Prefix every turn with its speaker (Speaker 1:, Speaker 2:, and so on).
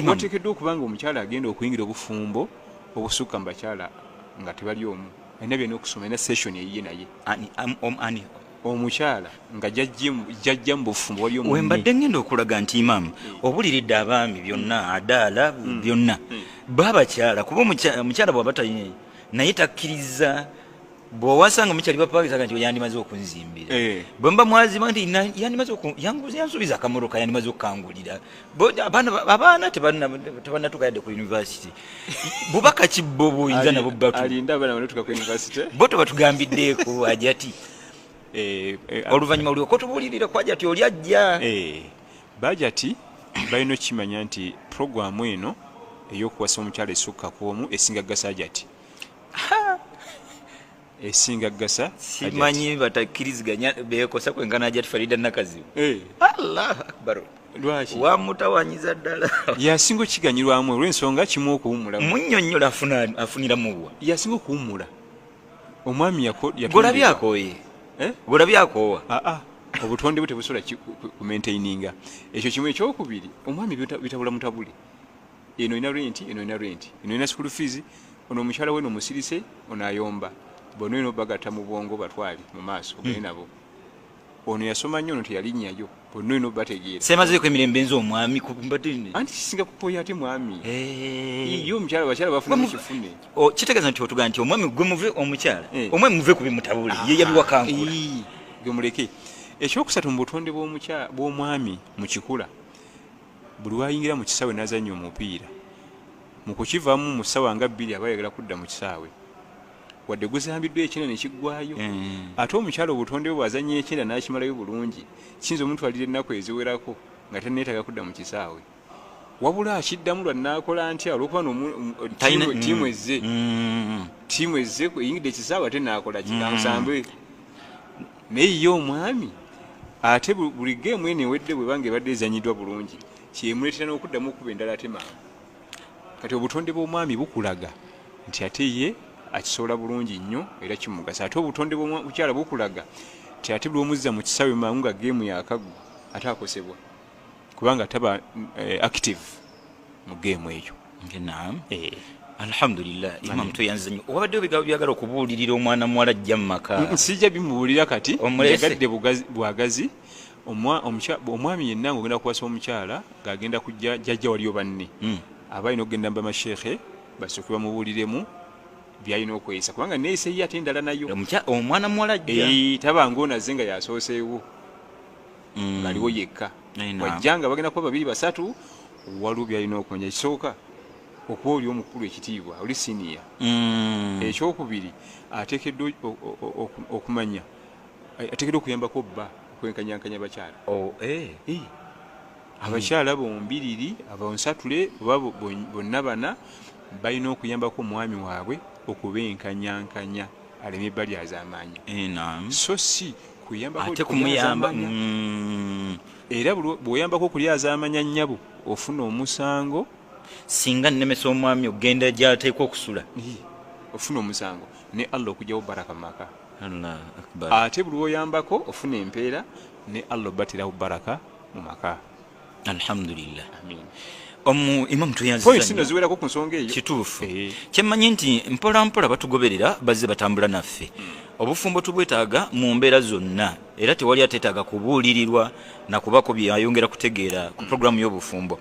Speaker 1: wateekeddwa okubanga omukyala agenda okuyingira obufumbo obusukka mu bakyala nga tebali omu alina byonna okusoma alina session eyiye naye omukyala nga jajja mu bufumbo wali omu
Speaker 2: wembadde ngenda okulaga nti imamu obuliridde abaami byonna adaala byonna babakyala kuba omukyala bwaba tayi naye takkiriza bw'owasanga omukyali bapaagizaga nti yandimaze okunzimbira bwe mba mwazima nti yansuubiza akamotoka yandimaze okukangulira abaana tebannatuuka yadde ku yunivasity bubaka kibbo buyinza nabo
Speaker 1: alinda abaana banatuuka ku yunivasity
Speaker 2: bo tebatugambiddeeko ajati oluvannyuma olyoka otubuulirira ku ajati oli ajja
Speaker 1: bajati balina okimanya nti puroguramu eno ey'okuwasa omukyala esukka ku omu esinga gasa ajati esinga gasa
Speaker 2: simanyi batakkiriziganya beekosa kwenkana ajati Farida Nakazibu Allahu Akbar
Speaker 1: lwaki
Speaker 2: wamutawanyiza ddala
Speaker 1: yasinga okiganyirwamu olw'ensonga kimu okuwummula
Speaker 2: munnyonnyola afuniramu wa
Speaker 1: yasinga okuwummula omwami
Speaker 2: golabyakoye golabyakowa
Speaker 1: obutonde bwe tebusobola kumaintaininga ekyo kimu. Ekyokubiri omwami bitabula mutabule eno ina renti eno ina school fees ono omukyala we nomusirise ono ayomba bono eno bagata mu bwongo batwali mu maaso ogende nabo ono yasoma nnyo ono teyalinnyayo bono eno bategeera
Speaker 2: semazeeko emirembe nze omwami
Speaker 1: anti kisinga kupoya ate mwami iyo omukyala bakyala bafuna mukifune
Speaker 2: kitegeeza nti otugaa nti omwami gwe muve omukyala omwami muve ku bimutabule ye yabiwakankula
Speaker 1: gwe muleke. Ekyokusatu mu butonde bw'omwami mu kikula buli wayingira mu kisaawe n'azannya omupiira mu kukivaamu mu ssaawa nga bbiri aba ayagala kudda mu kisaawe wadde guzambiddwa ekyenda ne kiggwayo ate omukyala obutonde bwe bw'azannya ekyenda n'akimalayo bulungi kiyinza omutwalira ennaku eziwerako nga tanneetaaga kudda mu kisaawe wabula akiddamu lwannaakola ntya olwokuba tiimu ezze eyingidde ekisaawe ate naakola kinamusambe naye ye omwami ate buli geemu eno ewedde bwebanga ebadde ezanyiddwa bulungi kyemuleetera n'okuddamu okuba endala ate mangu. Kati obutonde bw'omwami bukulaga nti ate ye akisobola bulungi nnyo era kimugasa. Ate obutonde bw'omukyala bukulaga nti ate buli omuzza mu kisaawe mangu nga geemu yakagwa ate akosebwa kubanga taba active mu geemu eyo.
Speaker 2: Alhamdulillah imam tuyanze nnyo obadde byagala okubuulirira omwana muwala ajja mu maka
Speaker 1: sijja bimubuulira kati yagadde bwagazi omwami yenna ng'ogenda kuwasa omukyala ng'agenda kujja jjajja waliyo banne aba alina okugenda mu bamasheekhe basooke bamubuuliremu byalina okweyisa kubanga neeyisa ye ate endala nayo
Speaker 2: omwana muwala ajja
Speaker 1: tabanga onazze nga yasooseewo ng'aliwo yekka wajja nga bagenda kuba babiri basatu waliwo byalina okumanya. Ekisooka okuba oli omukulu ekitiibwa oli siniya. Ekyokubiri ateekeddwa okumanya ateekeddwa okuyambako bba okwenkanyankanya bakyala abakyala bombiriri abonsatule oba bonna bana balina okuyambako omwami waabwe okubenkanyankanya aleme ebba lyazamaanya so si
Speaker 2: ate kumuyamba
Speaker 1: era bw'oyambako okulyazamanya nnyabo ofuna omusango
Speaker 2: singa nnemesa omwami ogenda gy'ateekwa okusula
Speaker 1: ofuna omusango ne Allah okugyawo baraka mu maka. Ate buli oyambako ofuna empeera ne Allah obatirawo baraka mu maka.
Speaker 2: Alhamdulillah.
Speaker 1: Amin.
Speaker 2: Imam tuyanze
Speaker 1: ziwerako ku nsonga eyo
Speaker 2: kituufu kyemmanyi nti mpola mpola batugoberera bazze batambula naffe obufumbo tubwetaaga mu mbeera zonna era tewali ateetaaga kubuulirirwa na kubako byayongera kutegeera ku puroguramu y'obufumbo.